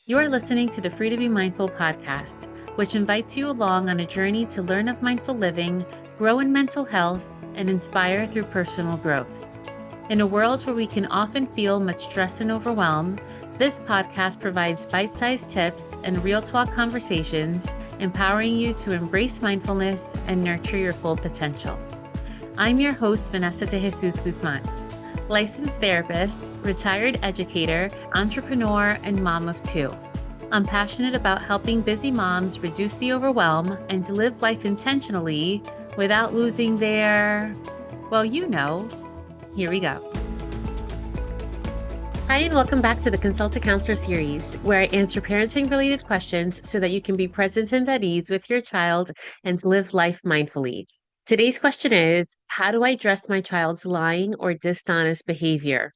You are listening to the Free to Be Mindful podcast, which invites you along on a journey to learn of mindful living, grow in mental health, and inspire through personal growth. In a world where we can often feel much stress and overwhelm, this podcast provides bite-sized tips and real talk conversations, empowering you to embrace mindfulness and nurture your full potential. I'm your host, Vanessa De Jesus Guzman, licensed therapist, retired educator, entrepreneur, and mom of two. I'm passionate about helping busy moms reduce the overwhelm and to live life intentionally without losing their, well, here we go. Hi, and welcome back to the Consult a Counselor series, where I answer parenting related questions so that you can be present and at ease with your child and live life mindfully. Today's question is, how do I address my child's lying or dishonest behavior?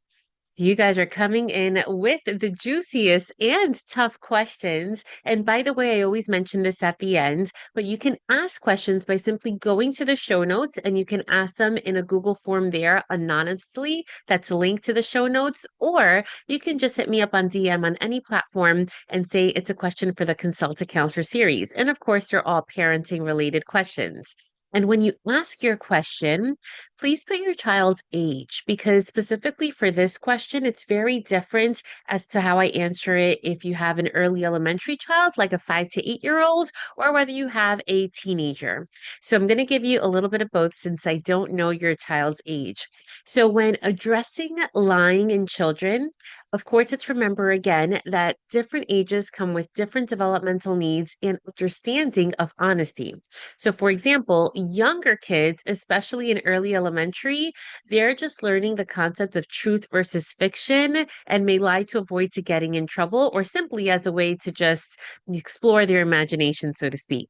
You guys are coming in with the juiciest and tough questions. And by the way, I always mention this at the end, but you can ask questions by simply going to the show notes and you can ask them in a Google form there anonymously. That's linked to the show notes, or you can just hit me up on DM on any platform and say it's a question for the Consult a Counselor series. And of course, they're all parenting related questions. And when you ask your question, please put your child's age because specifically for this question, it's very different as to how I answer it if you have an early elementary child, like a 5 to 8 year old, or whether you have a teenager. So I'm going to give you a little bit of both since I don't know your child's age. So when addressing lying in children, of course, it's remember again that different ages come with different developmental needs and understanding of honesty. So, for example, younger kids, especially in early elementary, they're just learning the concept of truth versus fiction and may lie to avoid to getting in trouble or simply as a way to just explore their imagination, so to speak.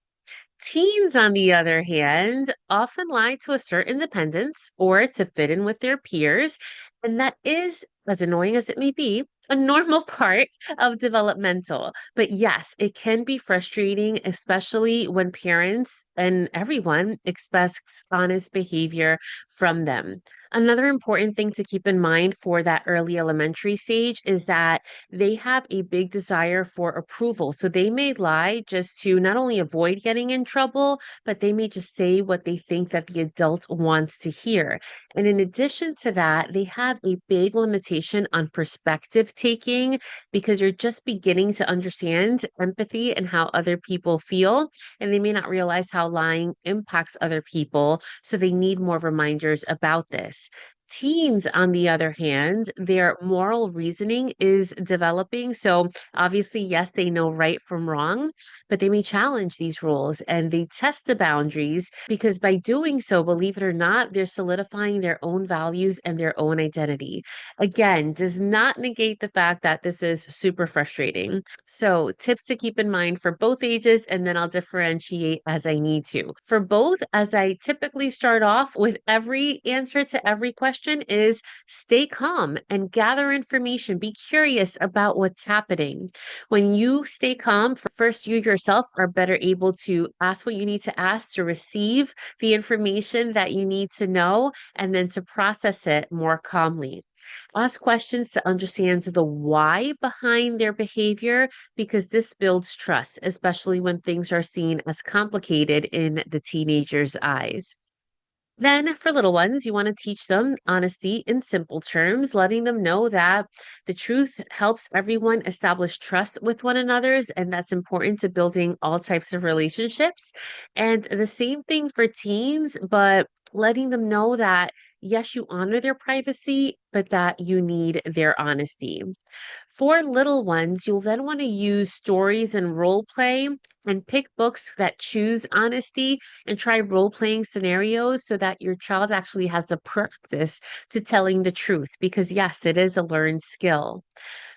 Teens, on the other hand, often lie to assert independence or to fit in with their peers. And that is, as annoying as it may be, a normal part of developmental. But yes, it can be frustrating, especially when parents and everyone expects honest behavior from them. Another important thing to keep in mind for that early elementary stage is that they have a big desire for approval. So they may lie just to not only avoid getting in trouble, but they may just say what they think that the adult wants to hear. And in addition to that, they have a big limitation on perspective taking because you're just beginning to understand empathy and how other people feel. And they may not realize how lying impacts other people. So they need more reminders about this. Teens, on the other hand, their moral reasoning is developing. So obviously, yes, they know right from wrong, but they may challenge these rules and they test the boundaries because by doing so, believe it or not, they're solidifying their own values and their own identity. Again, does not negate the fact that this is super frustrating. So, tips to keep in mind for both ages, and then I'll differentiate as I need to. For both, as I typically start off with every answer to every question, is stay calm and gather information. Be curious about what's happening. When you stay calm, first, you yourself are better able to ask what you need to ask to receive the information that you need to know and then to process it more calmly. Ask questions to understand the why behind their behavior because this builds trust, especially when things are seen as complicated in the teenager's eyes. Then, for little ones, you want to teach them honesty in simple terms, letting them know that the truth helps everyone establish trust with one another's, and that's important to building all types of relationships. And the same thing for teens, but letting them know that yes, you honor their privacy, but that you need their honesty. For little ones, you'll then want to use stories and role play and pick books that choose honesty and try role playing scenarios so that your child actually has a practice to telling the truth. Because, yes, it is a learned skill.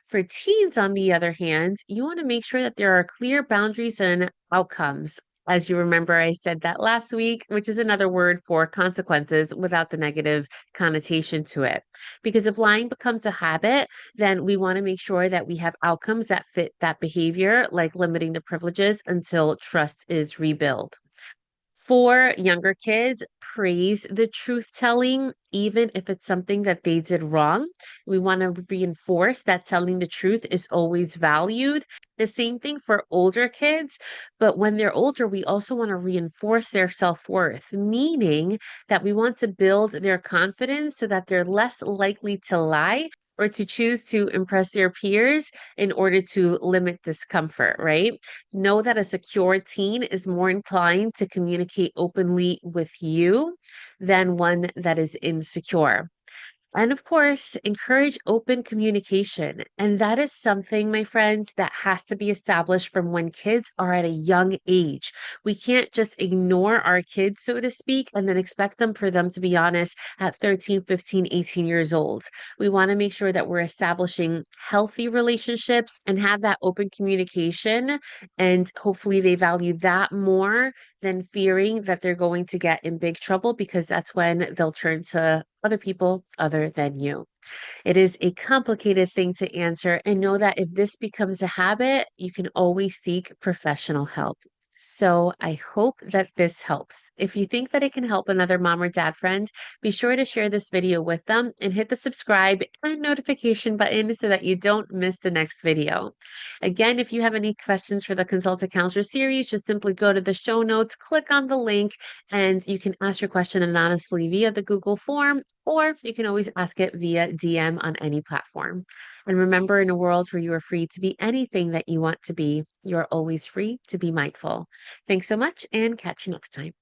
For teens, on the other hand, you want to make sure that there are clear boundaries and outcomes. As you remember, I said that last week, which is another word for consequences without the negative connotation to it. Because if lying becomes a habit, then we want to make sure that we have outcomes that fit that behavior, like limiting the privileges until trust is rebuilt. For younger kids, praise the truth telling, even if it's something that they did wrong. We want to reinforce that telling the truth is always valued. The same thing for older kids, but when they're older, we also want to reinforce their self-worth, meaning that we want to build their confidence so that they're less likely to lie or to choose to impress their peers in order to limit discomfort, right? Know that a secure teen is more inclined to communicate openly with you than one that is insecure. And of course, encourage open communication. And that is something, my friends, that has to be established from when kids are at a young age. We can't just ignore our kids, so to speak, and then expect them for them to be honest at 13, 15, 18 years old. We want to make sure that we're establishing healthy relationships and have that open communication. And hopefully they value that more than fearing that they're going to get in big trouble because that's when they'll turn to other people other than you. It is a complicated thing to answer, and know that if this becomes a habit, you can always seek professional help. So I hope that this helps. If you think that it can help another mom or dad friend, be sure to share this video with them and hit the subscribe and notification button so that you don't miss the next video. Again, if you have any questions for the Consultant Counselor series, just simply go to the show notes, click on the link, and you can ask your question anonymously via the Google form, or you can always ask it via DM on any platform. And remember, in a world where you are free to be anything that you want to be, you are always free to be mindful. Thanks so much and catch you next time.